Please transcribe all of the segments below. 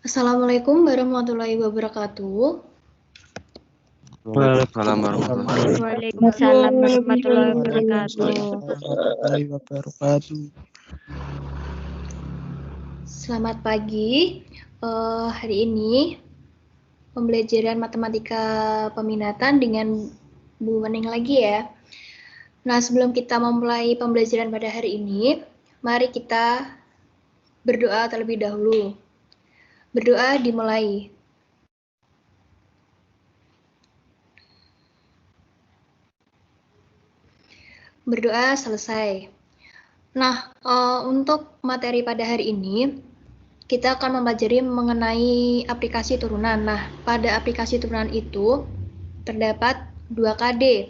Assalamualaikum warahmatullahi wabarakatuh. Waalaikumsalam warahmatullahi Waalaikumsalam warahmatullahi wabarakatuh. wabarakatuh. Selamat pagi. Hari ini pembelajaran matematika peminatan dengan Bu Wening lagi ya. Nah, sebelum kita memulai pembelajaran pada hari ini, mari kita berdoa terlebih dahulu. Berdoa dimulai. Berdoa selesai. Nah, untuk materi pada hari ini, kita akan mempelajari mengenai aplikasi turunan. Nah, pada aplikasi turunan itu terdapat 2 KD.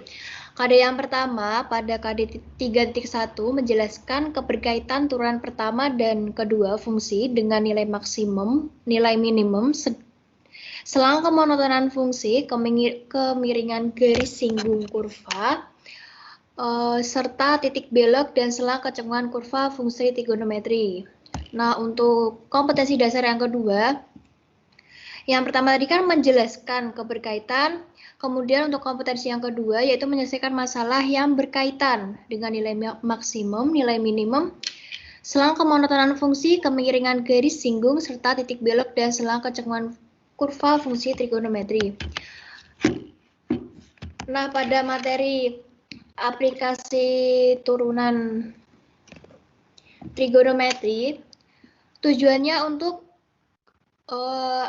KD yang pertama pada KD 3.1 menjelaskan keberkaitan turunan pertama dan kedua fungsi dengan nilai maksimum, nilai minimum, selang kemonotonan fungsi, kemiringan garis singgung kurva, serta titik belok dan selang kecengkungan kurva fungsi trigonometri. Nah, untuk kompetensi dasar yang kedua, yang pertama tadi kan menjelaskan keberkaitan, kemudian untuk kompetensi yang kedua yaitu menyelesaikan masalah yang berkaitan dengan nilai maksimum, nilai minimum, selang kemonotonan fungsi, kemiringan garis singgung, serta titik belok dan selang kecengkungan kurva fungsi trigonometri. Nah, pada materi aplikasi turunan trigonometri, tujuannya untuk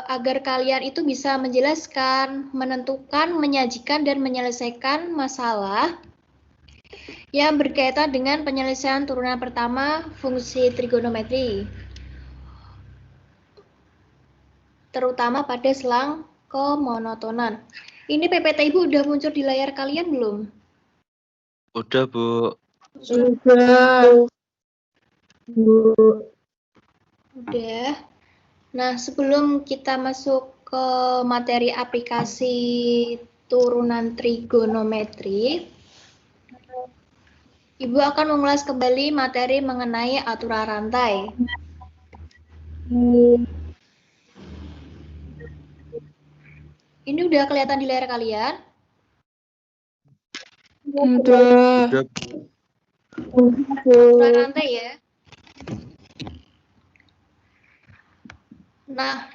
agar kalian itu bisa menjelaskan, menentukan, menyajikan, dan menyelesaikan masalah yang berkaitan dengan penyelesaian turunan pertama fungsi trigonometri, terutama pada selang kemonotonan. Ini PPT Ibu udah muncul di layar kalian belum? Udah, Bu. Sudah. Udah. Nah, sebelum kita masuk ke materi aplikasi turunan trigonometri, Ibu akan mengulas kembali materi mengenai aturan rantai. Ini udah kelihatan di layar kalian? Sudah. Udah. Aturan rantai ya. Nah,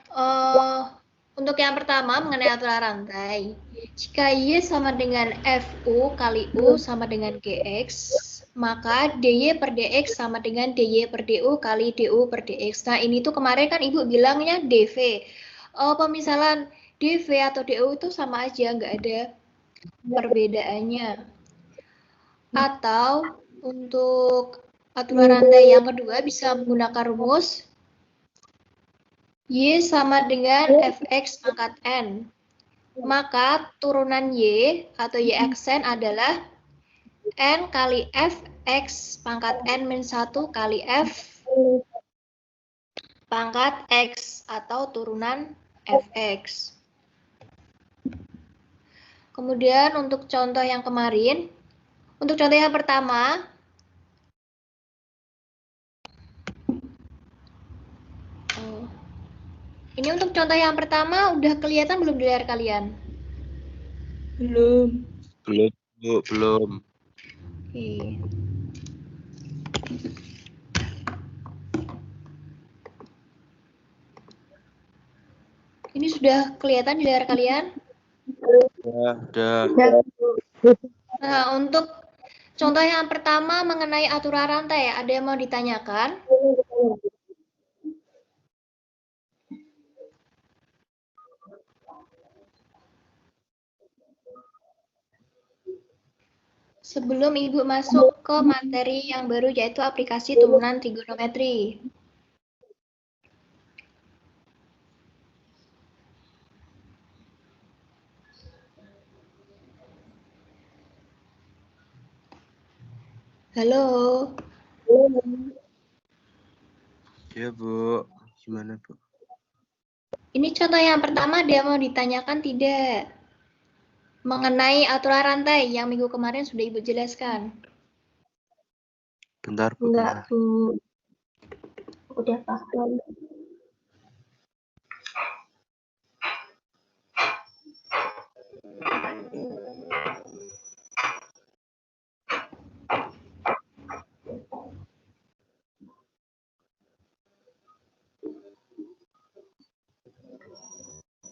untuk yang pertama mengenai aturan rantai. Jika Y sama dengan FU kali U sama dengan GX, maka DY per DX sama dengan DY per DU kali DU per DX. Nah, ini tuh kemarin kan Ibu bilangnya DV. Pemisalan DV atau DU itu sama aja, nggak ada perbedaannya. Atau untuk aturan rantai yang kedua bisa menggunakan rumus Y sama dengan Fx pangkat N. Maka turunan Y atau Y aksen adalah N kali Fx pangkat N min 1 kali F pangkat X atau turunan Fx. Kemudian untuk contoh yang kemarin, untuk contoh yang pertama, ini untuk contoh yang pertama udah kelihatan belum di layar kalian? Belum. Belum, Bu. Belum. Oke. Ini sudah kelihatan di layar kalian? Udah. Nah, untuk contoh yang pertama mengenai aturan rantai, ada yang mau ditanyakan? Sebelum Ibu masuk ke materi yang baru yaitu aplikasi turunan trigonometri. Halo. Ya, Bu. Gimana, Bu? Ini contoh yang pertama dia mau ditanyakan tidak? Mengenai aturan rantai yang minggu kemarin sudah Ibu jelaskan. Bentar, Bu. Enggak, Bu. Udah paham.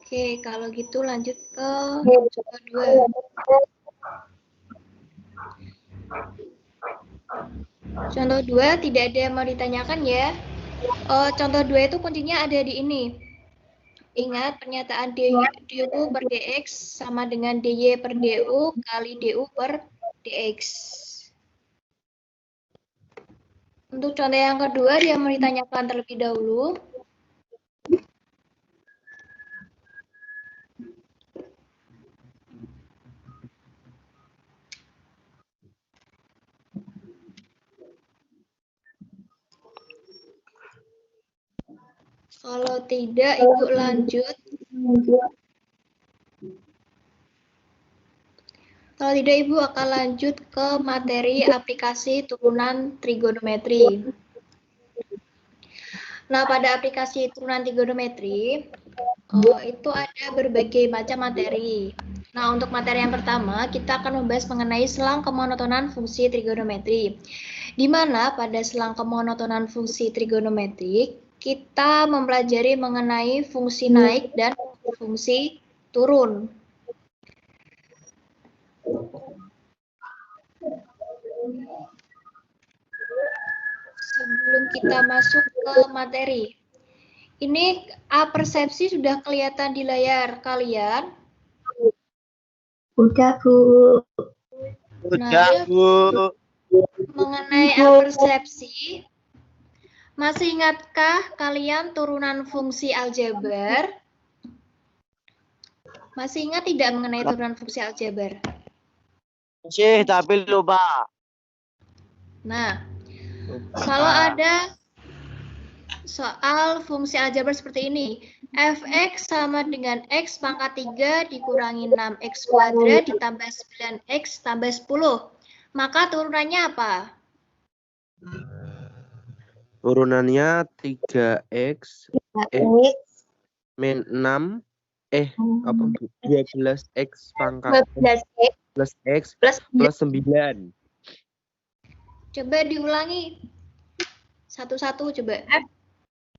Oke, kalau gitu lanjut ke contoh 2. Contoh 2 tidak ada yang mau ditanyakan ya. Contoh 2 itu kuncinya ada di ini. Ingat pernyataan du per dx sama dengan dy per du kali du per dx. Untuk contoh yang kedua, dia mau ditanyakan terlebih dahulu. Kalau tidak, Ibu lanjut. Kalau tidak, Ibu akan lanjut ke materi aplikasi turunan trigonometri. Nah, pada aplikasi turunan trigonometri, itu ada berbagai macam materi. Nah, untuk materi yang pertama, kita akan membahas mengenai selang kemonotonan fungsi trigonometri. Di mana pada selang kemonotonan fungsi trigonometri, kita mempelajari mengenai fungsi naik dan fungsi turun. Sebelum kita masuk ke materi, ini persepsi sudah kelihatan di layar kalian? Udah, Bu. Udah, Bu. Mengenai persepsi, masih ingatkah kalian turunan fungsi aljabar? Masih ingat tidak mengenai turunan fungsi aljabar? Masih, tapi lupa. Nah, kalau ada soal fungsi aljabar seperti ini, fx sama dengan x pangkat 3 dikurangi 6x kuadrat ditambah 9x tambah 10. Maka turunannya apa? Turunannya 3x min 6 12x pangkat 12x plus x plus 9. Coba diulangi. Satu-satu coba.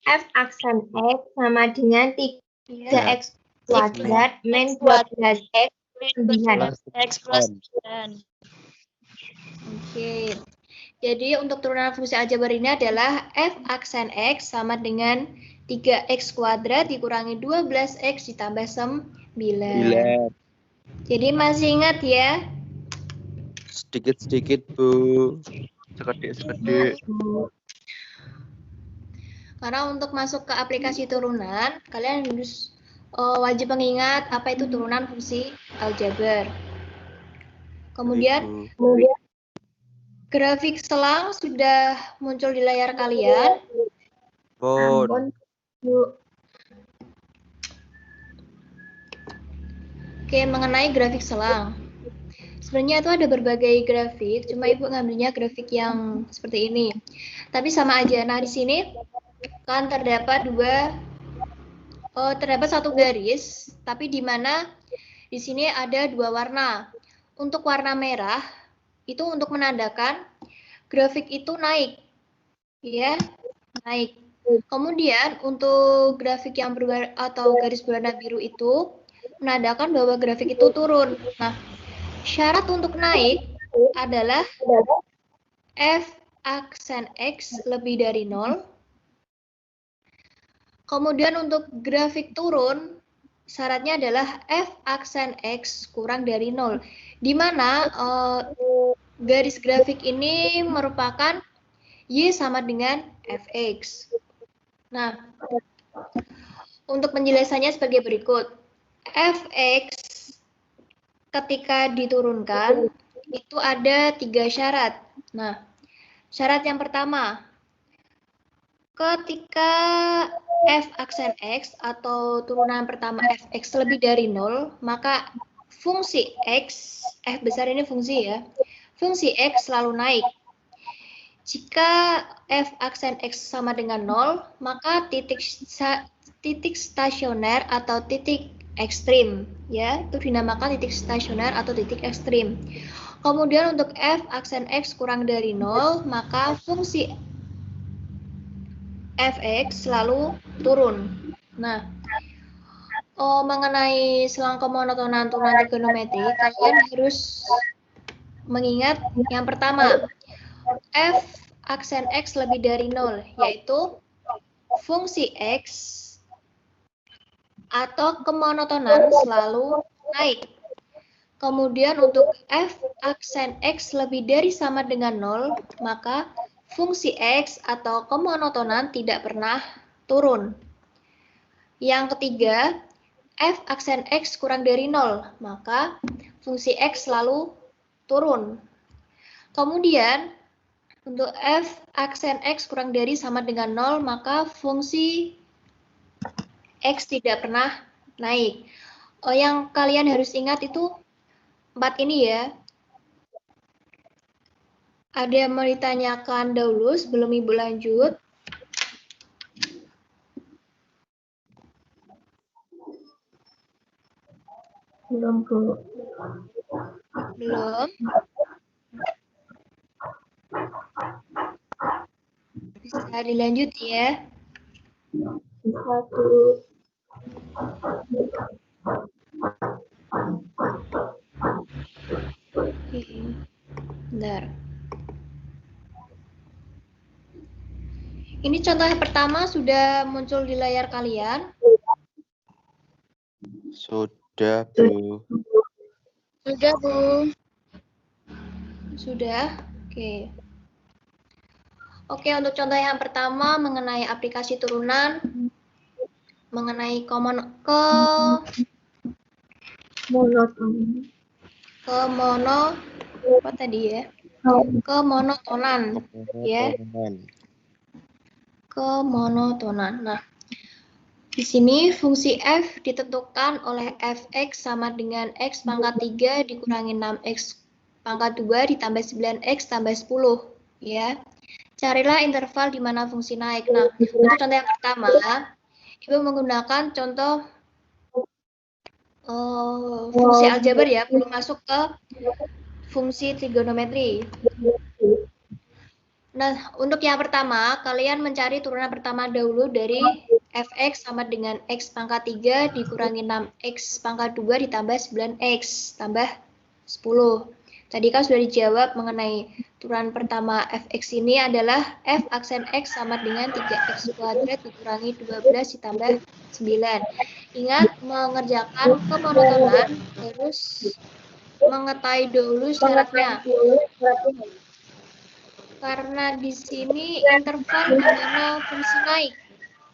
F aksen X sama dengan 3x kuadrat min 12x 9x plus 9. Oke. Jadi untuk turunan fungsi aljabar ini adalah f aksen x sama dengan 3x kuadrat dikurangi 12x ditambah 9. Jadi masih ingat ya? Sedikit-sedikit, Bu. Sekedip-sekedip. Karena untuk masuk ke aplikasi turunan, kalian harus wajib mengingat apa itu turunan fungsi aljabar. Kemudian grafik selang sudah muncul di layar kalian. Oke, mengenai grafik selang. Sebenarnya itu ada berbagai grafik, cuma Ibu ngambilnya grafik yang seperti ini. Tapi sama aja. Nah, di sini kan terdapat satu garis, tapi di mana di sini ada 2 warna. Untuk warna merah itu untuk menandakan grafik itu naik, ya, naik. Kemudian untuk grafik yang garis berwarna biru itu menandakan bahwa grafik itu turun. Nah, syarat untuk naik adalah f aksen x lebih dari 0. Kemudian untuk grafik turun, syaratnya adalah f aksen x kurang dari 0. Di mana garis grafik ini merupakan y sama dengan fx. Nah, untuk penjelasannya sebagai berikut. Fx ketika diturunkan itu ada 3 syarat. Nah, syarat yang pertama, ketika f aksen x atau turunan pertama fx lebih dari 0, maka fungsi x, f besar ini fungsi ya, fungsi x selalu naik. Jika f aksen x sama dengan 0, maka titik stasioner atau titik ekstrim, ya, itu dinamakan titik stasioner atau titik ekstrim. Kemudian untuk f aksen x kurang dari 0, maka fungsi fx selalu turun. Nah, mengenai selang kemonotonan turunan trigonometri, kalian harus mengingat yang pertama, f aksen x lebih dari 0, yaitu fungsi x atau kemonotonan selalu naik. Kemudian untuk f aksen x lebih dari sama dengan 0, maka fungsi x atau kemonotonan tidak pernah turun. Yang ketiga, f aksen x kurang dari 0, maka fungsi x selalu turun. Kemudian, untuk f aksen x kurang dari sama dengan 0, maka fungsi x tidak pernah naik. Yang kalian harus ingat itu 4 ini ya. Ada yang mau ditanyakan dahulu sebelum Ibu lanjut? Belum, Bu. Belum? Bisa dilanjut ya. Bisa, Bu. Oke. Bentar. Ini contoh yang pertama sudah muncul di layar kalian. Sudah, Bu. Sudah, Bu. Sudah? Oke. Oke, untuk contoh yang pertama mengenai aplikasi turunan, mengenai apa tadi ya? Kemonotonan, ya. Kemonotonan. Nah, di sini fungsi f ditentukan oleh fx sama dengan x pangkat 3 dikurangi 6x pangkat 2 ditambah 9x tambah 10, ya. Carilah interval di mana fungsi naik. Nah, untuk contoh yang pertama, Ibu menggunakan contoh fungsi aljabar ya, belum masuk ke fungsi trigonometri. Nah, untuk yang pertama, kalian mencari turunan pertama dahulu dari fx sama dengan x pangkat 3 dikurangi 6x pangkat 2 ditambah 9x tambah 10. Tadi kan sudah dijawab mengenai turunan pertama fx ini adalah f aksen x sama dengan 3x kuadrat dikurangi 12 ditambah 9. Ingat, mengerjakan kemonotonan harus mengetahui dulu syaratnya. Karena di sini interval di mana fungsi naik.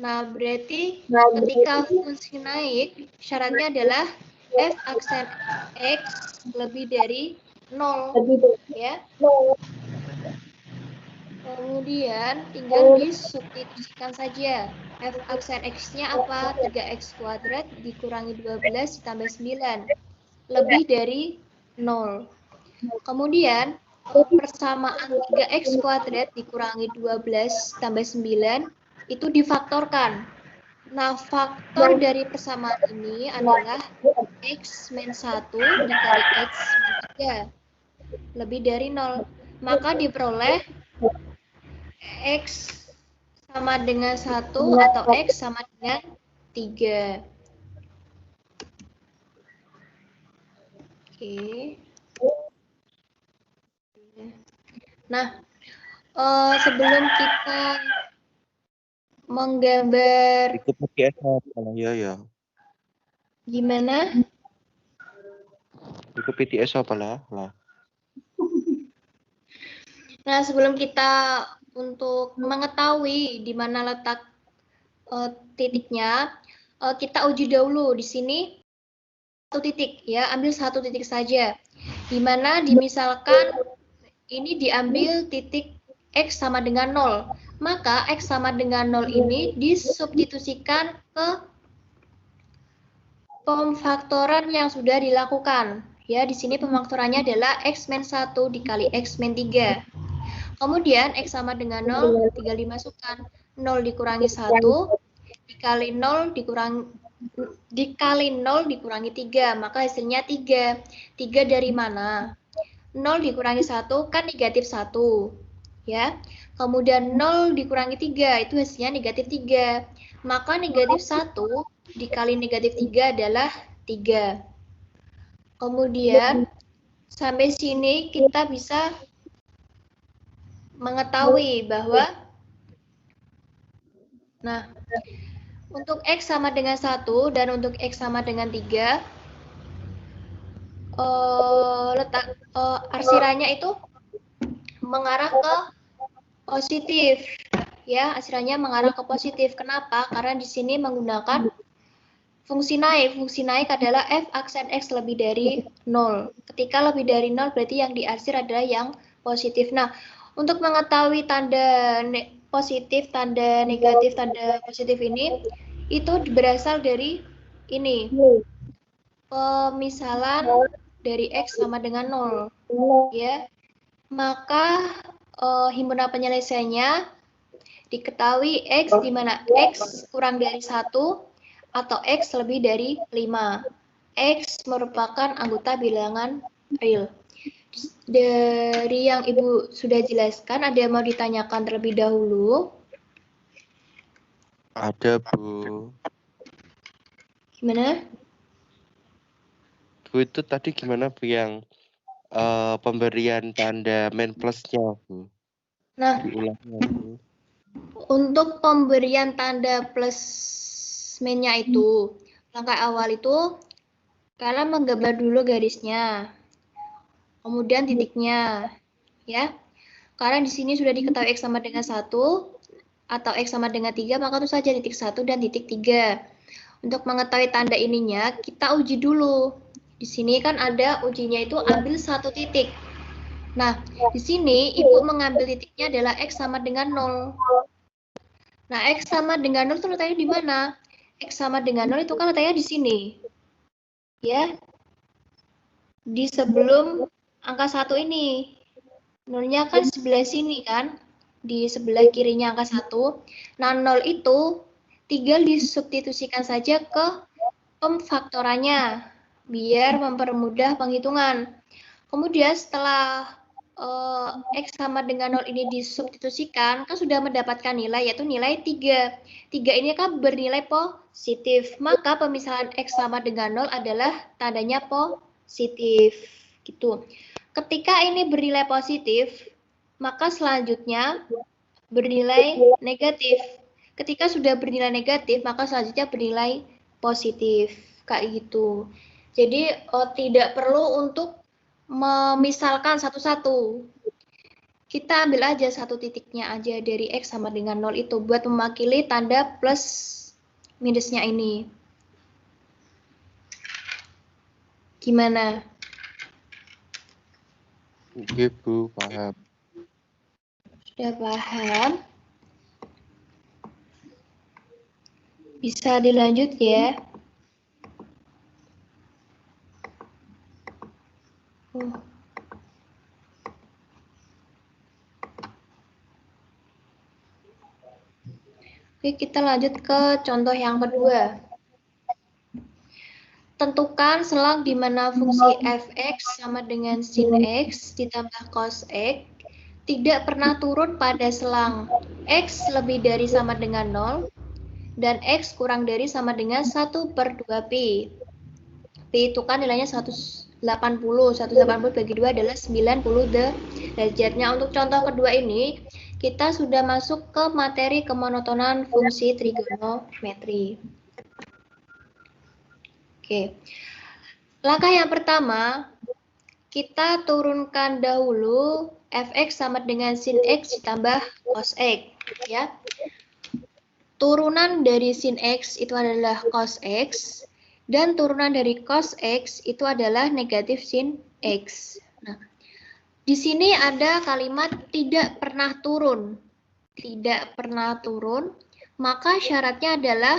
Nah, berarti ketika fungsi naik, syaratnya adalah f aksen x lebih dari 0, ya. Kemudian tinggal disubstitusikan saja. F aksen x-nya apa? 3x kuadrat dikurangi 12 ditambah 9. Lebih dari 0. Kemudian persamaan 3x kuadrat dikurangi 12 tambah 9 itu difaktorkan. Nah, faktor dari persamaan ini adalah x min 1 dikali x min 3 lebih dari 0. Maka diperoleh x sama dengan 1 atau x sama dengan 3. Oke. Nah, sebelum kita menggambar Ikut PTS apa ya? Gimana? Ikut PTS apa lah? Nah, sebelum kita untuk mengetahui di mana letak titiknya, kita uji dahulu di sini satu titik ya, ambil satu titik saja. Di mana dimisalkan ini diambil titik x sama dengan 0. Maka x sama dengan 0 ini disubstitusikan ke pemfaktoran yang sudah dilakukan. Ya, di sini pemfaktorannya adalah x min 1 dikali x min 3. Kemudian x sama dengan 0 tinggal dimasukkan. 0 dikurangi 1 dikali 0 dikurangi dikali 0 dikurangi 3, maka hasilnya 3. 3 dari mana? 0 dikurangi 1 kan negatif 1. Ya. Kemudian 0 dikurangi 3, itu hasilnya negatif 3. Maka negatif 1 dikali negatif 3 adalah 3. Kemudian sampai sini kita bisa mengetahui bahwa untuk X sama dengan 1 dan untuk X sama dengan 3 arsirannya itu mengarah ke positif. Ya, arsirannya mengarah ke positif. Kenapa? Karena di sini menggunakan fungsi naik. Fungsi naik adalah f aksen X lebih dari 0. Ketika lebih dari 0 berarti yang diarsir adalah yang positif. Nah, untuk mengetahui tanda positif, tanda negatif, tanda positif ini itu berasal dari ini. Pemisalan dari X sama dengan 0. Ya. Maka himpunan penyelesaiannya diketahui X di mana X kurang dari 1 atau X lebih dari 5. X merupakan anggota bilangan real. Dari yang Ibu sudah jelaskan, ada yang mau ditanyakan terlebih dahulu? Ada, Bu. Gimana? Bu, itu tadi gimana, Bu, yang pemberian tanda main plusnya, Bu? Nah, Diulangnya, Bu. untuk pemberian tanda plus mainnya itu, langkah awal itu kalian menggambar dulu garisnya, kemudian titiknya, ya. Karena di sini sudah diketahui X sama dengan 1 atau X sama dengan 3, maka itu saja titik 1 dan titik 3. Untuk mengetahui tanda ininya, kita uji dulu. Di sini kan ada ujinya itu ambil satu titik. Nah, di sini Ibu mengambil titiknya adalah X sama dengan 0. Nah, X sama dengan 0 itu letaknya di mana? X sama dengan 0 itu kan letaknya di sini. Ya. Di sebelum angka 1 ini. 0-nya kan sebelah sini kan? Di sebelah kirinya angka 1. Nah, 0 itu tinggal disubstitusikan saja ke pemfaktorannya biar mempermudah penghitungan. Kemudian setelah X sama dengan 0 ini disubstitusikan, kan sudah mendapatkan nilai, yaitu nilai 3. 3 ini kan bernilai positif, maka pemisahan X sama dengan 0 adalah tandanya positif. Gitu. Ketika ini bernilai positif, maka selanjutnya bernilai negatif. Ketika sudah bernilai negatif, maka selanjutnya bernilai positif. Kayak gitu. Jadi tidak perlu untuk memisalkan satu-satu. Kita ambil aja satu titiknya aja dari X sama dengan 0 itu buat mewakili tanda plus minusnya ini. Gimana? Oke, Bu, paham. Sudah paham? Bisa dilanjut ya. Oke, kita lanjut ke contoh yang kedua. Tentukan selang di mana fungsi f(x) sama dengan sin x ditambah cos x tidak pernah turun pada selang x lebih dari sama dengan 0 dan x kurang dari sama dengan 1/2 pi. Pi itu kan nilainya 180. 180 bagi 2 adalah 90 derajatnya. Untuk contoh kedua ini, kita sudah masuk ke materi kemonotonan fungsi trigonometri. Oke. Langkah yang pertama, kita turunkan dahulu f(x) sama dengan sin x ditambah cos x, ya. Turunan dari sin x itu adalah cos x, dan turunan dari cos x itu adalah negatif sin x. Nah, di sini ada kalimat tidak pernah turun. Tidak pernah turun, maka syaratnya adalah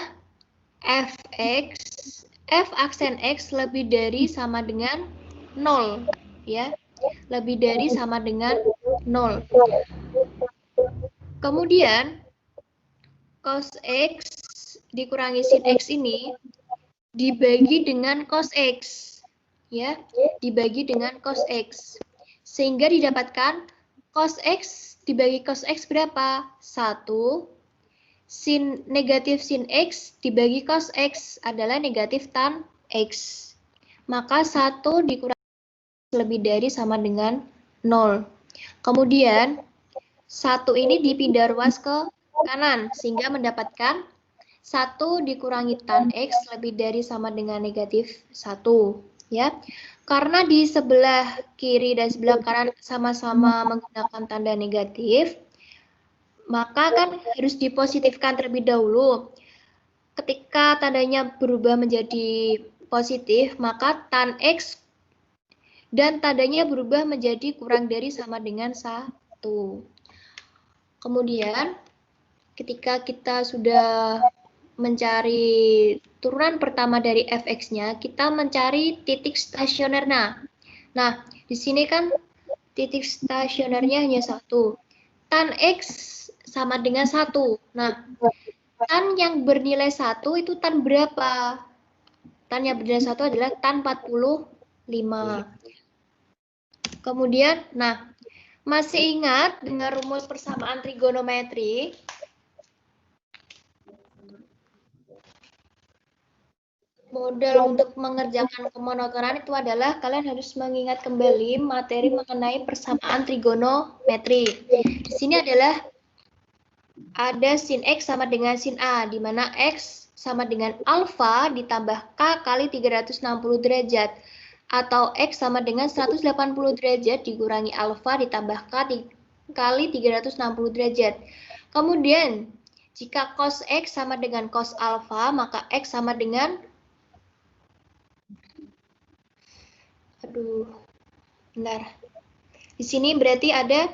f(x), f aksen x lebih dari sama dengan 0, ya. Lebih dari sama dengan 0. Kemudian cos x dikurangi sin x ini dibagi dengan cos X. Ya, dibagi dengan cos X. Sehingga didapatkan cos X dibagi cos X berapa? 1. Negatif sin X dibagi cos X adalah negatif tan X. Maka 1 dikurangi lebih dari sama dengan 0. Kemudian 1 ini dipindah ruas ke kanan sehingga mendapatkan 1 dikurangi tan X lebih dari sama dengan negatif 1. Ya, karena di sebelah kiri dan sebelah kanan sama-sama menggunakan tanda negatif, maka kan harus dipositifkan terlebih dahulu. Ketika tandanya berubah menjadi positif, maka tan X dan tandanya berubah menjadi kurang dari sama dengan 1. Kemudian, ketika kita sudah mencari turunan pertama dari fx-nya, kita mencari titik stasionernya. Nah, di sini kan titik stasionernya hanya 1. Tan X sama dengan 1. Nah, tan yang bernilai 1 itu tan berapa? Tan yang bernilai 1 adalah tan 45. Kemudian, nah, masih ingat dengan rumus persamaan trigonometri? Modal untuk mengerjakan kemonotoran itu adalah kalian harus mengingat kembali materi mengenai persamaan trigonometri. Di sini adalah ada sin X sama dengan sin A, di mana X sama dengan alfa ditambah K kali 360 derajat. Atau X sama dengan 180 derajat dikurangi alfa ditambah K kali 360 derajat. Kemudian, jika cos X sama dengan cos alfa, maka X sama dengan bentar. Di sini berarti ada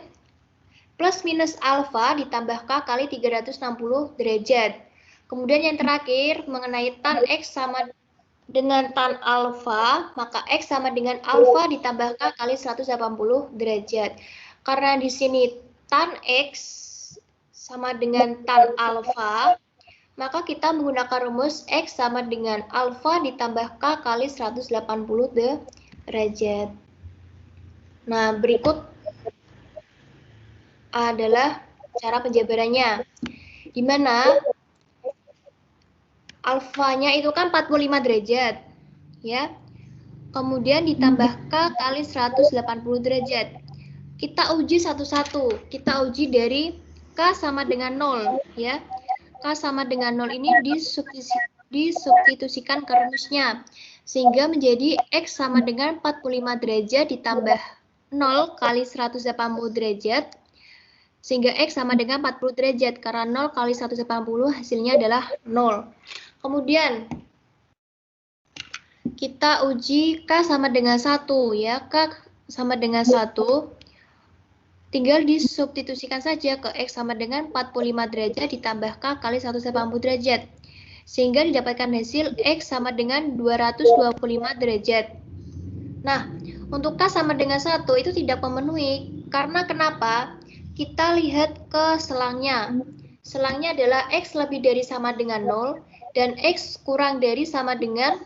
plus minus alfa ditambah K kali 360 derajat. Kemudian yang terakhir, mengenai tan X sama dengan tan alfa, maka X sama dengan alfa ditambah K kali 180 derajat. Karena di sini tan X sama dengan tan alfa, maka kita menggunakan rumus X sama dengan alfa ditambah K kali 180 derajat. Nah, berikut adalah cara penjabarannya, di mana alfanya itu kan 45 derajat, ya. Kemudian ditambah K kali 180 derajat. Kita uji satu-satu. Kita uji dari K sama dengan 0, ya. K sama dengan 0 ini disubstitusikan ke rumusnya, sehingga menjadi X sama dengan 45 derajat ditambah 0 kali 180 derajat, sehingga X sama dengan 40 derajat, karena 0 kali 180 hasilnya adalah 0. Kemudian, kita uji K sama dengan 1, ya. K sama dengan 1, tinggal disubstitusikan saja ke X sama dengan 45 derajat ditambah K kali 180 derajat. Sehingga didapatkan hasil X sama dengan 225 derajat. Nah, untuk K sama dengan 1 itu tidak memenuhi. Karena kenapa? Kita lihat ke selangnya. Selangnya adalah X lebih dari sama dengan 0 dan X kurang dari sama dengan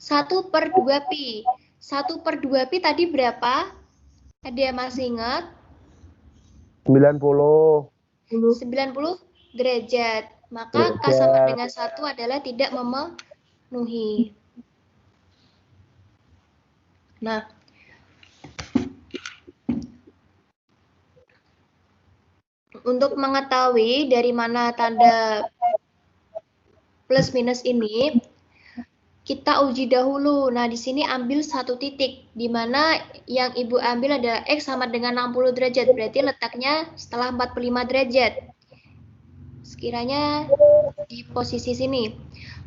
1/2pi. 1/2pi tadi berapa? Ada yang masih ingat? 90 derajat. Maka K sama dengan 1 adalah tidak memenuhi. Nah, untuk mengetahui dari mana tanda plus minus ini, kita uji dahulu. Nah, di sini ambil satu titik, di mana yang Ibu ambil adalah X sama dengan 60 derajat, berarti letaknya setelah 45 derajat. Sekiranya di posisi sini.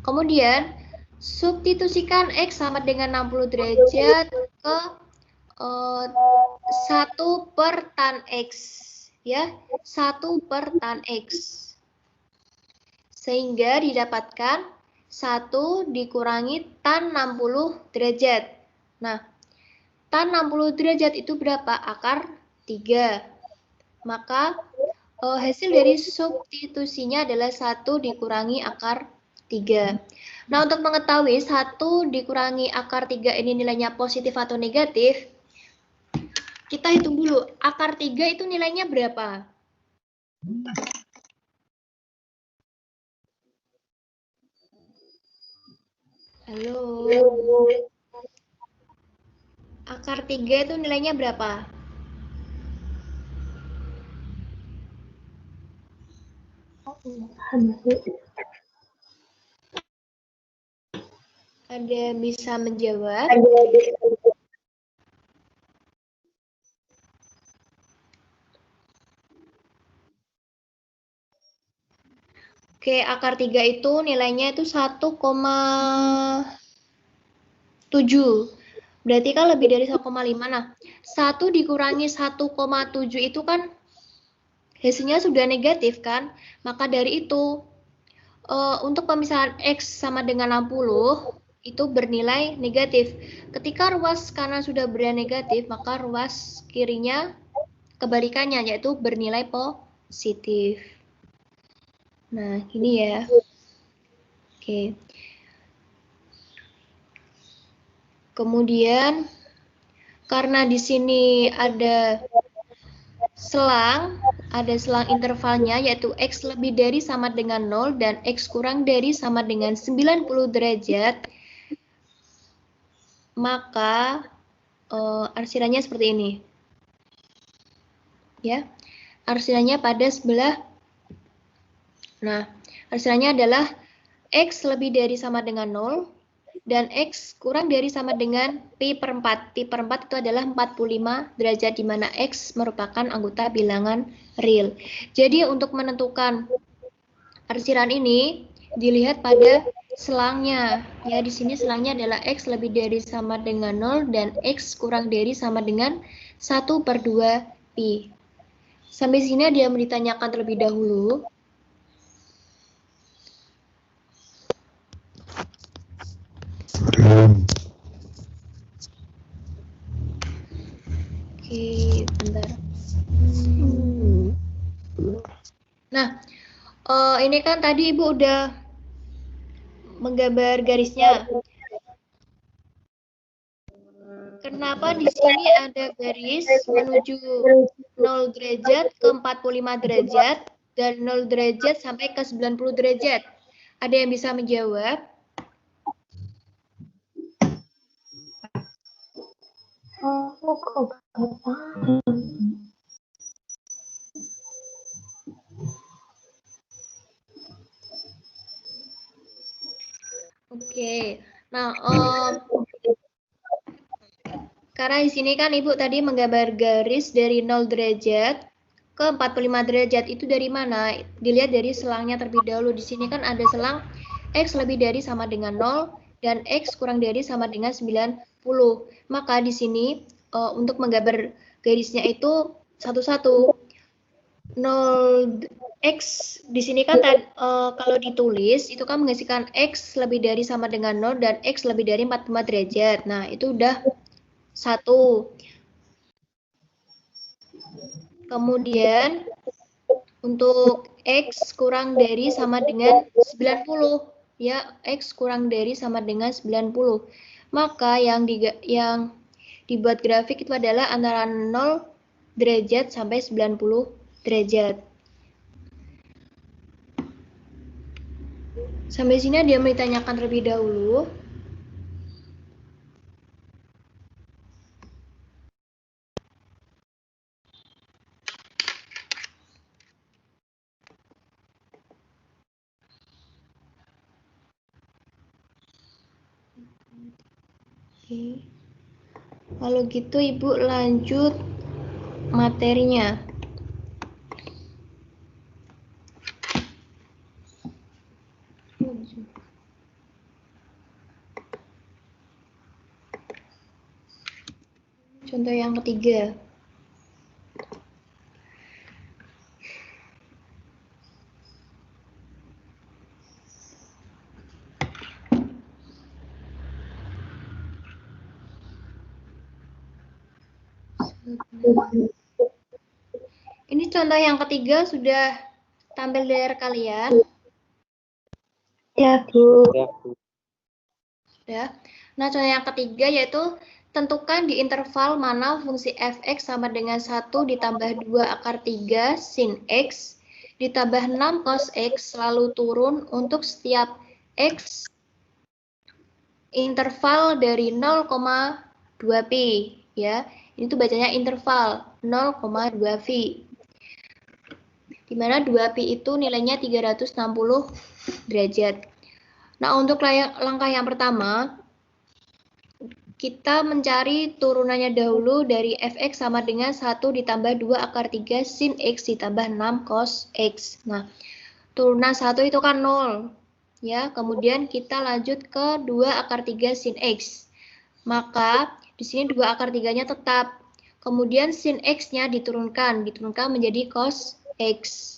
Kemudian, substitusikan X sama dengan 60 derajat ke 1/tan X. Ya, 1/tan X. Sehingga didapatkan 1 dikurangi tan 60 derajat. Nah, tan 60 derajat itu berapa? Akar 3. Maka hasil dari substitusinya adalah 1 dikurangi akar 3. Nah, untuk mengetahui 1 dikurangi akar 3 ini nilainya positif atau negatif, kita hitung dulu, akar 3 itu nilainya berapa? Halo? Akar 3 itu nilainya berapa? Ada yang bisa menjawab? Oke, akar 3 itu nilainya itu 1,7. Berarti kan lebih dari 1,5. Nah, 1 dikurangi 1,7 itu kan hasilnya sudah negatif kan? Maka dari itu, untuk pemisahan X sama dengan 60, itu bernilai negatif. Ketika ruas kanan sudah bernilai negatif, maka ruas kirinya kebalikannya, yaitu bernilai positif. Nah, ini ya. Oke. Kemudian, karena di sini ada selang intervalnya, yaitu X lebih dari sama dengan 0 dan X kurang dari sama dengan 90 derajat, maka arsirannya seperti ini. Ya, arsirannya pada sebelah. Nah, arsirannya adalah X lebih dari sama dengan 0 dan X kurang dari sama dengan Pi per 4. Pi per 4 itu adalah 45 derajat, di mana X merupakan anggota bilangan real. Jadi untuk menentukan arsiran ini dilihat pada selangnya. Ya, di sini selangnya adalah X lebih dari sama dengan 0 dan X kurang dari sama dengan 1/2 Pi. Sampai sini dia ditanyakan terlebih dahulu. Oke, bentar. Nah, ini kan tadi Ibu udah menggambar garisnya. Kenapa di sini ada garis menuju 0 derajat ke 45 derajat dan 0 derajat sampai ke 90 derajat? Ada yang bisa menjawab? Oke. Nah, karena di sini kan Ibu tadi menggambar garis dari 0 derajat ke 45 derajat. Itu dari mana? Dilihat dari selangnya terlebih dahulu. Di sini kan ada selang X lebih dari sama dengan 0 dan X kurang dari sama dengan 90. Maka di sini untuk menggambar garisnya itu satu-satu. 0 X di sini kan kalau ditulis itu kan mengisikan X lebih dari sama dengan 0 dan X lebih dari 45 derajat. Nah, itu udah 1. Kemudian untuk X kurang dari sama dengan 90, ya, X kurang dari sama dengan 90. Maka yang dibuat grafik itu adalah antara 0 derajat sampai 90 derajat. Sampai sini dia ditanyakan terlebih dahulu. Oke. Kalau gitu Ibu lanjut materinya. Contoh yang ketiga. Ini contoh yang ketiga sudah tampil di layar kalian. Ya, Bu. Ya, Bu. Ya. Nah, contoh yang ketiga yaitu tentukan di interval mana fungsi f(x) sama dengan 1 ditambah 2 akar 3 sin x ditambah 6 cos x selalu turun untuk setiap x interval dari 0,2pi ya. Ini tuh bacanya interval 0,2pi. Di mana 2pi itu nilainya 360 derajat. Nah, untuk langkah yang pertama, kita mencari turunannya dahulu dari fx sama dengan 1 ditambah 2 akar 3 sin x ditambah 6 cos x. Nah, turunan 1 itu kan 0. Ya, kemudian kita lanjut ke 2 akar 3 sin x. Maka, di sini 2 akar 3-nya tetap. Kemudian sin x-nya diturunkan menjadi cos x.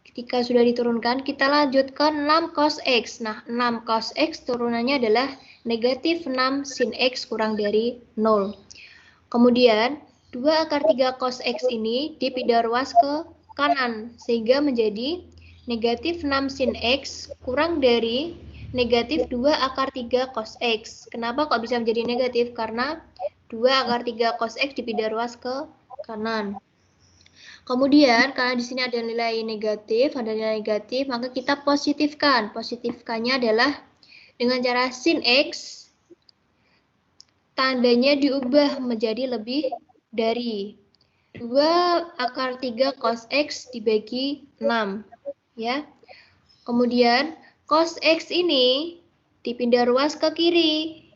Ketika sudah diturunkan, kita lanjut ke 6 cos x. Nah, 6 cos x turunannya adalah negatif 6 sin x kurang dari 0. Kemudian, 2 akar 3 cos x ini dipindah ruas ke kanan, sehingga menjadi negatif 6 sin x kurang dari negatif 2 akar 3 cos x. Kenapa kok bisa menjadi negatif? Karena 2 akar 3 cos x dipindah ruas ke kanan. Kemudian, karena di sini ada nilai negatif, maka kita positifkan. Positifkannya adalah dengan cara sin x, tandanya diubah menjadi lebih dari 2 akar 3 cos x dibagi 6. Ya. Kemudian, cos x ini dipindah ruas ke kiri,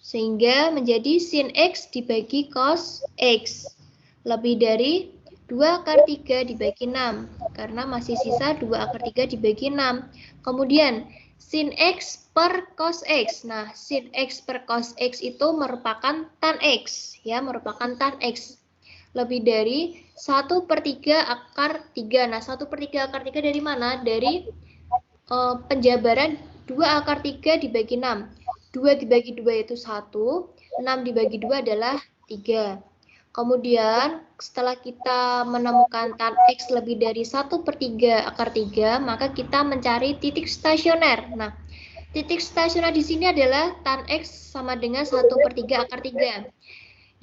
sehingga menjadi sin x dibagi cos x. Lebih dari 2 akar 3 dibagi 6, karena masih sisa 2 akar 3 dibagi 6. Kemudian, sin x per cos x. Nah, sin x per cos x itu merupakan tan x. Ya, merupakan tan x. Lebih dari 1/3 akar 3. Nah, 1/3 akar 3 dari mana? Dari penjabaran 2 akar 3 dibagi 6. 2 dibagi 2 itu 1, 6 dibagi 2 adalah 3. Kemudian, setelah kita menemukan tan x lebih dari 1/3 akar 3, maka kita mencari titik stasioner. Nah, titik stasioner di sini adalah tan x sama dengan 1/3 akar 3,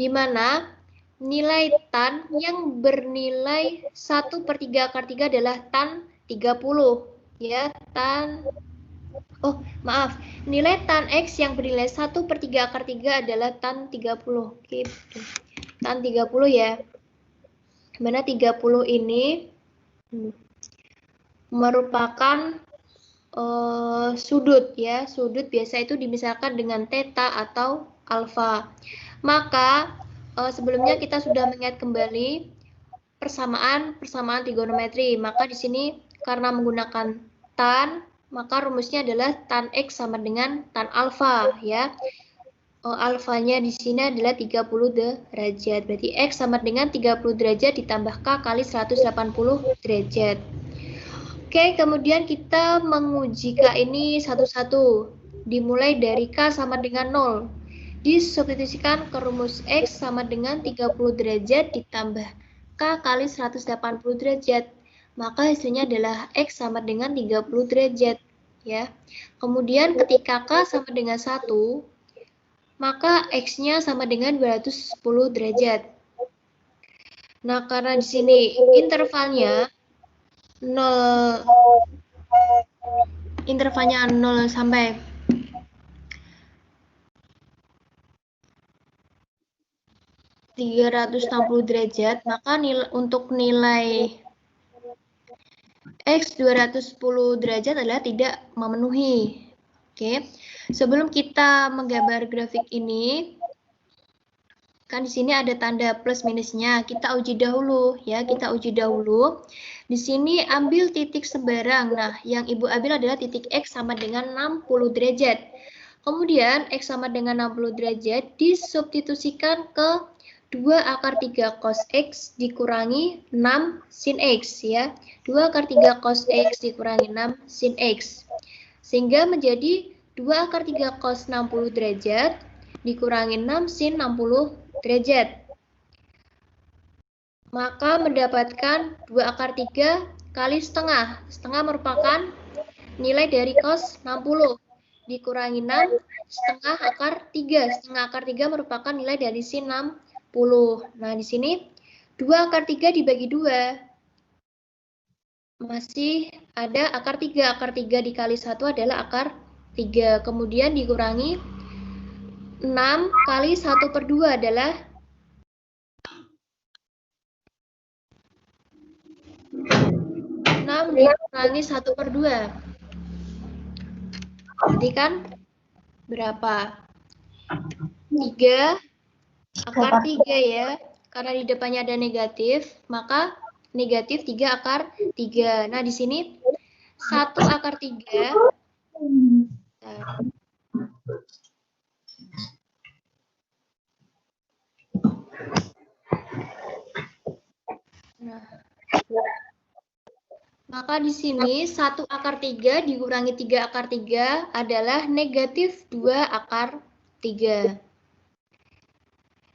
di mana nilai tan yang bernilai 1/3 akar 3 adalah tan 30. Ya, nilai tan x yang bernilai 1/3 akar 3 adalah tan 30. Oke, tan 30 ya. Mana 30 ini merupakan sudut ya. Sudut biasa itu dimisalkan dengan theta atau alfa. Maka sebelumnya kita sudah mengingat kembali persamaan trigonometri. Maka di sini karena menggunakan tan, maka rumusnya adalah tan x sama dengan tan alfa ya. Alfanya di sini adalah 30 derajat. Berarti x sama dengan 30 derajat ditambah k kali 180 derajat. Oke, kemudian kita menguji k ini satu-satu. Dimulai dari k sama dengan 0. Disubstitusikan ke rumus x sama dengan 30 derajat ditambah k kali 180 derajat. Maka hasilnya adalah x sama dengan 30 derajat. Ya. Kemudian ketika k sama dengan 1, maka x-nya sama dengan 210 derajat. Nah, karena di sini intervalnya 0 sampai 360 derajat, maka untuk nilai x 210 derajat adalah tidak memenuhi. Oke. Sebelum kita menggambar grafik ini, kan di sini ada tanda plus minusnya. Kita uji dahulu ya, Di sini ambil titik sembarang. Nah, yang Ibu ambil adalah titik x sama dengan 60 derajat. Kemudian x sama dengan 60 derajat disubstitusikan ke 2 akar 3 cos x dikurangi 6 sin x ya. 2 akar 3 cos x dikurangi 6 sin x. Sehingga menjadi 2 akar 3 cos 60 derajat dikurangi 6 sin 60 derajat. Maka mendapatkan 2 akar 3 kali setengah. Setengah merupakan nilai dari cos 60 dikurangi 6 setengah akar 3. Setengah akar 3 merupakan nilai dari sin 60. Nah, di sini 2 akar 3 dibagi 2. Masih ada akar 3. Akar 3 dikali 1 adalah akar 3. Kemudian dikurangi 6 kali 1/2 adalah 6 dikurangi 1/2. Berarti kan berapa? 3 akar 3 ya. Karena di depannya ada negatif, maka negatif 3 akar 3. Nah, di sini 1 akar 3. Nah, maka di sini 1 akar 3 dikurangi 3 akar 3 adalah negatif 2 akar 3.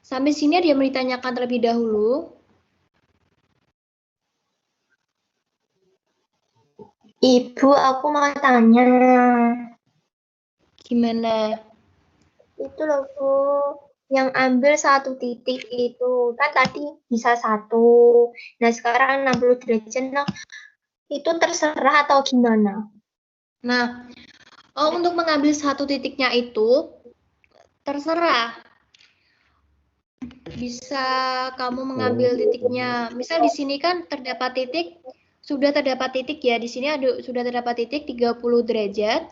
Sampai sini ada yang mau ditanyakan terlebih dahulu? Ibu, aku mau tanya. Gimana? Itu loh, Bu. Yang ambil 1 titik itu. Kan tadi bisa 1. Nah, sekarang 60 derajat. Nah, itu terserah atau gimana? Nah, untuk mengambil 1 titiknya itu terserah. Bisa kamu mengambil titiknya. Misal di sini kan terdapat titik, sudah terdapat titik ya. Di sini sudah terdapat titik 30 derajat,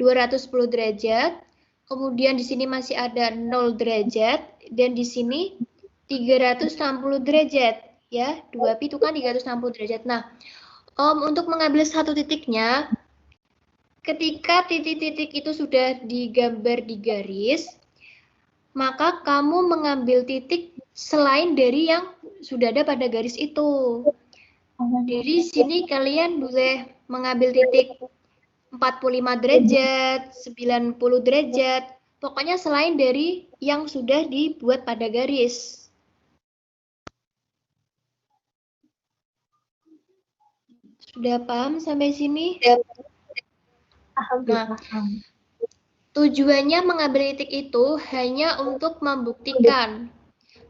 210 derajat. Kemudian di sini masih ada 0 derajat dan di sini 360 derajat ya. 2pi itu kan 360 derajat. Nah, untuk mengambil 1 titiknya, ketika titik-titik itu sudah digambar di garis, maka kamu mengambil titik selain dari yang sudah ada pada garis itu. Jadi sini kalian boleh mengambil titik 45 derajat, 90 derajat, pokoknya selain dari yang sudah dibuat pada garis. Sudah paham sampai sini? Nah, tujuannya mengambil titik itu hanya untuk membuktikan.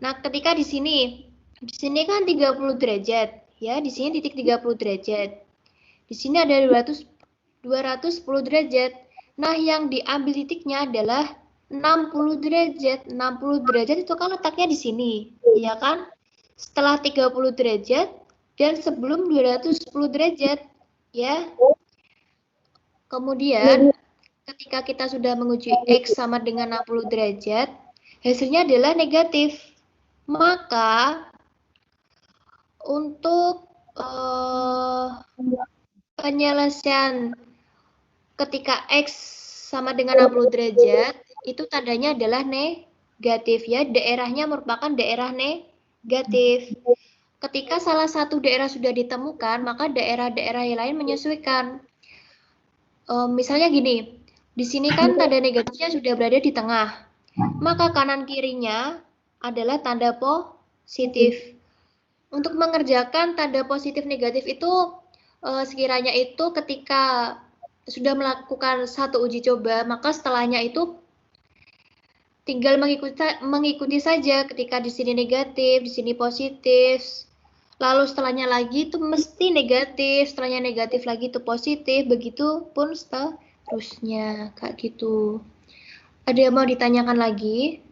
Nah, ketika di sini kan 30 derajat, ya, di sini titik 30 derajat. Di sini ada 210 derajat. Nah, yang diambil titiknya adalah 60 derajat. 60 derajat itu kan letaknya di sini, ya kan? Setelah 30 derajat dan sebelum 210 derajat, ya. Kemudian ketika kita sudah menguji X sama dengan 60 derajat, hasilnya adalah negatif. Maka untuk penyelesaian ketika X sama dengan 60 derajat, itu tandanya adalah negatif ya. Daerahnya merupakan daerah negatif. Ketika salah satu daerah sudah ditemukan, maka daerah-daerah yang lain menyesuaikan. Misalnya gini, di sini kan tanda negatifnya sudah berada di tengah. Maka kanan kirinya adalah tanda positif. Untuk mengerjakan tanda positif negatif itu sekiranya itu ketika sudah melakukan satu uji coba, maka setelahnya itu tinggal mengikuti saja ketika di sini negatif, di sini positif. Lalu setelahnya lagi itu mesti negatif, setelahnya negatif lagi itu positif, begitu pun seterusnya, kayak gitu. Ada yang mau ditanyakan lagi?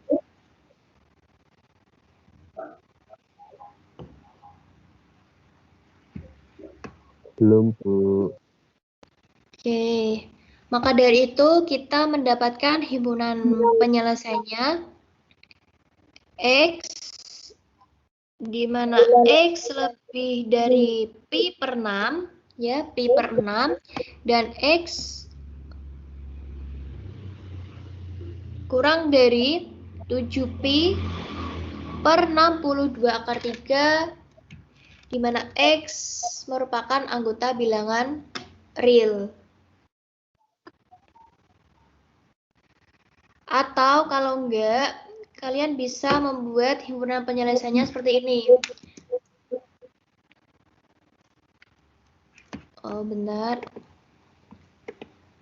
Belum, Bu. Oke, maka dari itu kita mendapatkan himpunan penyelesaiannya X, di mana X lebih dari pi per 6, ya, pi per 6, dan X kurang dari 7pi per 62 akar 3, di mana X merupakan anggota bilangan real. Atau kalau enggak, kalian bisa membuat himpunan penyelesaiannya seperti ini. Oh, benar.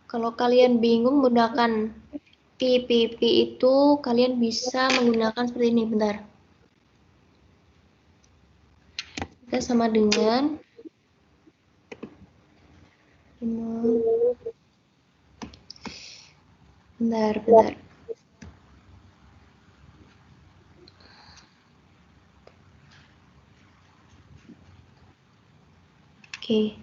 Kalau kalian bingung menggunakan PPP itu, kalian bisa menggunakan seperti ini. Bentar. Kita sama dengan bentar. Oke.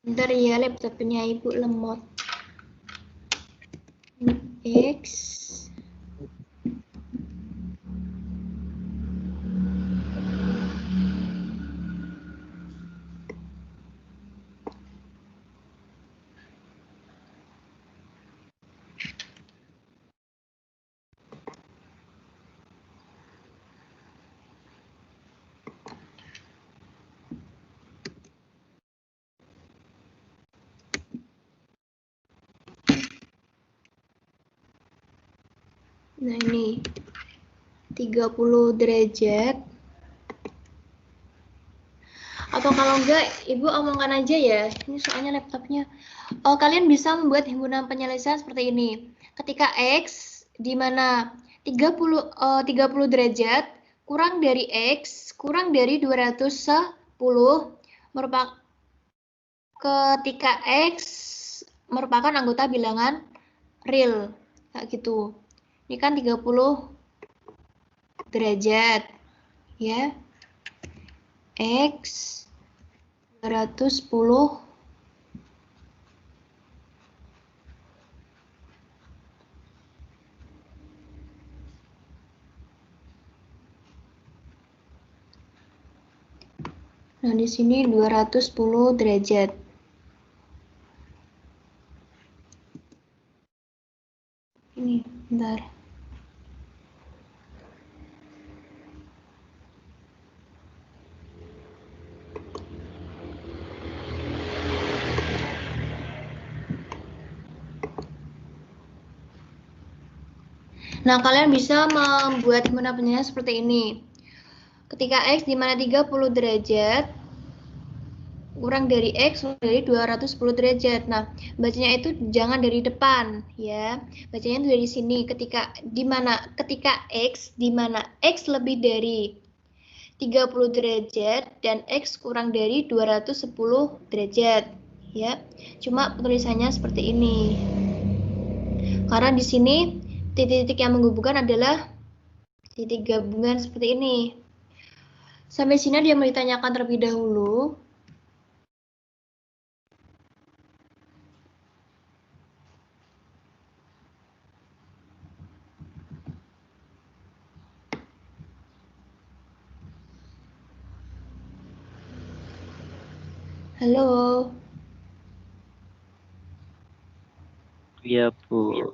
Bentar ya, laptopnya ibu lemot. X nah ini 30 derajat. Atau kalau enggak, ibu omongkan aja ya. Ini soalnya laptopnya. Kalian bisa membuat himpunan penyelesaian seperti ini. Ketika X di mana 30 derajat kurang dari X kurang dari 210 merupakan ketika X merupakan anggota bilangan real. Kayak gitu. Ini kan 30 derajat. Ya. X 210 Nah, di sini 210 derajat. Ini, bentar. Nah, kalian bisa membuat himpunan penyelesaian seperti ini. Ketika X di mana 30 derajat kurang dari X dari 210 derajat. Nah, bacanya itu jangan dari depan ya. Bacanya itu dari sini ketika X di mana X lebih dari 30 derajat dan X kurang dari 210 derajat ya. Cuma penulisannya seperti ini. Karena di sini titik-titik yang menghubungkan adalah titik gabungan seperti ini. Sampai sini dia mau ditanyakan terlebih dahulu. Halo. Iya, Bu.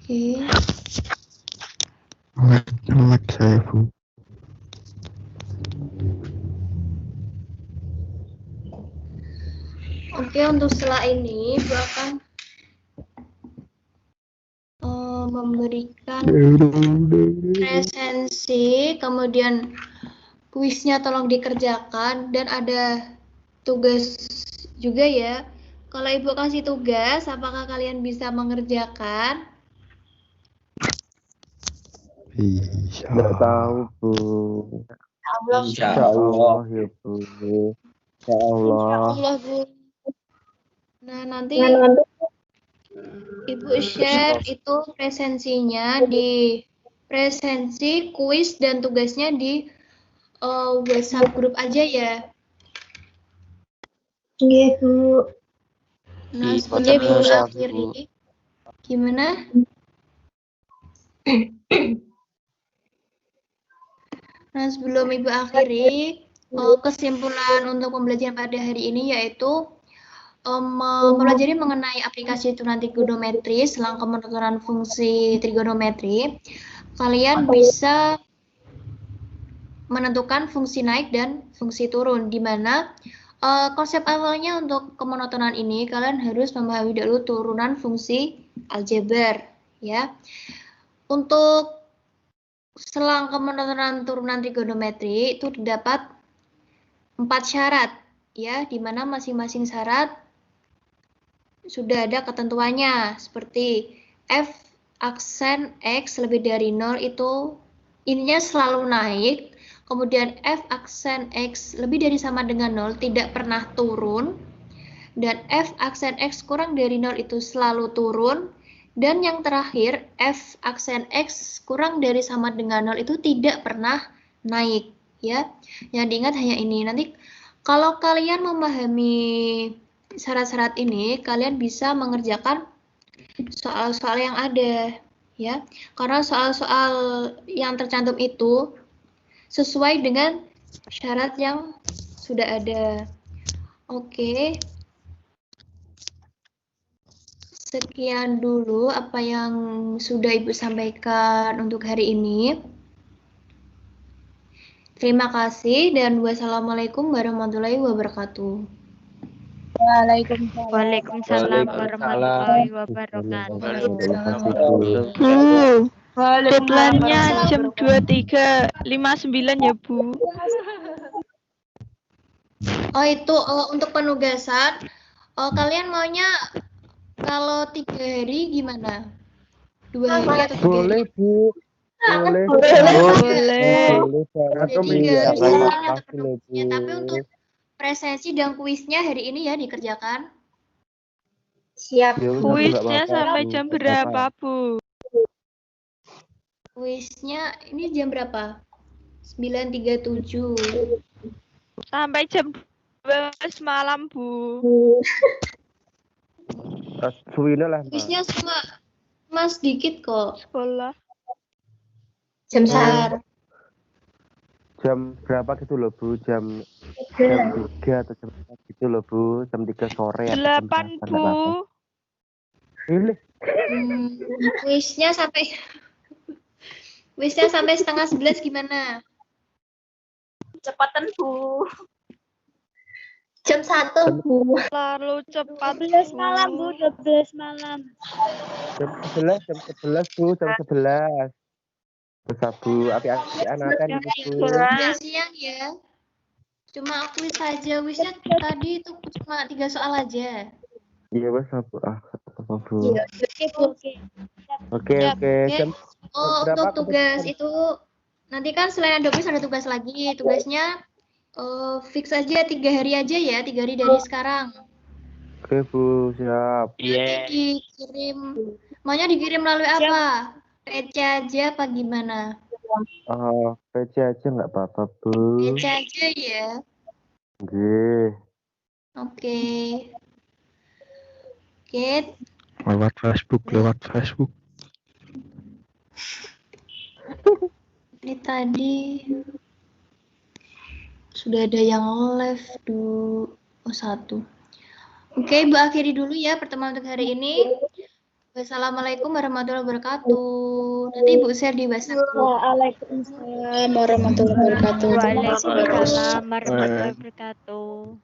Oke. Melek saya, Bu. Oke, untuk setelah ini Ibu akan memberikan presensi, kemudian kuisnya tolong dikerjakan dan ada tugas juga ya. Kalau Ibu kasih tugas, apakah kalian bisa mengerjakan? Nggak tahu, Bu. Insya Allah ya, Bu. Ya Allah. Allah, Bu. Nah, nanti Ibu share itu presensinya di presensi, kuis, dan tugasnya di WhatsApp grup aja ya. Iya, Bu. Nah, Di sebelum WhatsApp Ibu WhatsApp, akhiri, Bu. gimana? Nah, sebelum Ibu akhiri, kesimpulan untuk pembelajaran pada hari ini yaitu mempelajari mengenai aplikasi turunan trigonometri selang kemonotonan fungsi trigonometri, kalian bisa menentukan fungsi naik dan fungsi turun, di mana konsep awalnya untuk kemonotonan ini kalian harus memahami dulu turunan fungsi aljabar, ya. Untuk selang kemonotonan turunan trigonometri itu terdapat 4 syarat, ya, di mana masing-masing syarat sudah ada ketentuannya, seperti f aksen x lebih dari 0 itu ininya selalu naik. Kemudian f aksen x lebih dari sama dengan 0 tidak pernah turun, dan f aksen x kurang dari 0 itu selalu turun, dan yang terakhir f aksen x kurang dari sama dengan 0 itu tidak pernah naik, ya. Yang diingat hanya ini. Nanti kalau kalian memahami syarat-syarat ini, kalian bisa mengerjakan soal-soal yang ada, ya. Karena soal-soal yang tercantum itu sesuai dengan syarat yang sudah ada. Oke. Sekian dulu apa yang sudah Ibu sampaikan untuk hari ini. Terima kasih dan wassalamualaikum warahmatullahi wabarakatuh. Waalaikumsalam warahmatullahi wabarakatuh. Deadline-nya jam 23.59 ya, Bu. Oh, itu untuk penugasan. Kalian maunya kalau 3 hari gimana? 2 hari atau 3 hari? Boleh, Bu. Boleh. Jadi Iya, nggak harus terima hari ini atau kasih loh, penugasnya, tapi untuk presensi dan kuisnya hari ini ya dikerjakan. Siap. Ya, wis, Kuisnya nggak apa-apa, sampai Bu. jam Nggak apa-apa. berapa, Bu? Kuisnya ini jam berapa? 9.37. Sampai jam 12 malam, Bu. Suwine lah, Mbak. Kuisnya cuma sedikit kok. Sekolah. Jam Bentar. Jam berapa gitu loh, Bu? Jam 3 atau jam 4 gitu loh, Bu. Jam 3 sore atau jam 8, 8, nggak Bu. apa-apa. Pilih. Kuisnya sampai setengah 11 gimana? Cepatan, Bu. Jam 1, Bu. Terlalu cepat, 12 Bu. malam, Bu. 12 malam. Jam 11, Bu. Jam 11. Bisa, Bu. Api-api anakan itu, Bu. Udah siang ya. Cuma kuis saja. Kuisnya tadi itu cuma 3 soal aja. Iya, Mas. Bu. Apa, Bu? Iya. Oke, Bu. Oke. Jam berapa Untuk tugas kebetulan? itu nanti kan selain ada kuis ada tugas lagi. Tugasnya fix aja 3 hari aja ya, 3 hari dari sekarang. Oke, Bu. Siap. Nanti maunya dikirim melalui apa? PC aja apa gimana? PC aja nggak apa-apa, Bu. PC aja ya. Oke. Oke. Lewat Facebook. Ini tadi sudah ada yang live satu. Oke, Ibu akhiri dulu ya pertemuan untuk hari ini. Wassalamualaikum warahmatullahi wabarakatuh. Nanti Ibu share di WhatsApp. Waalaikumsalam warahmatullahi wabarakatuh. Waalaikumsalam warahmatullahi wabarakatuh.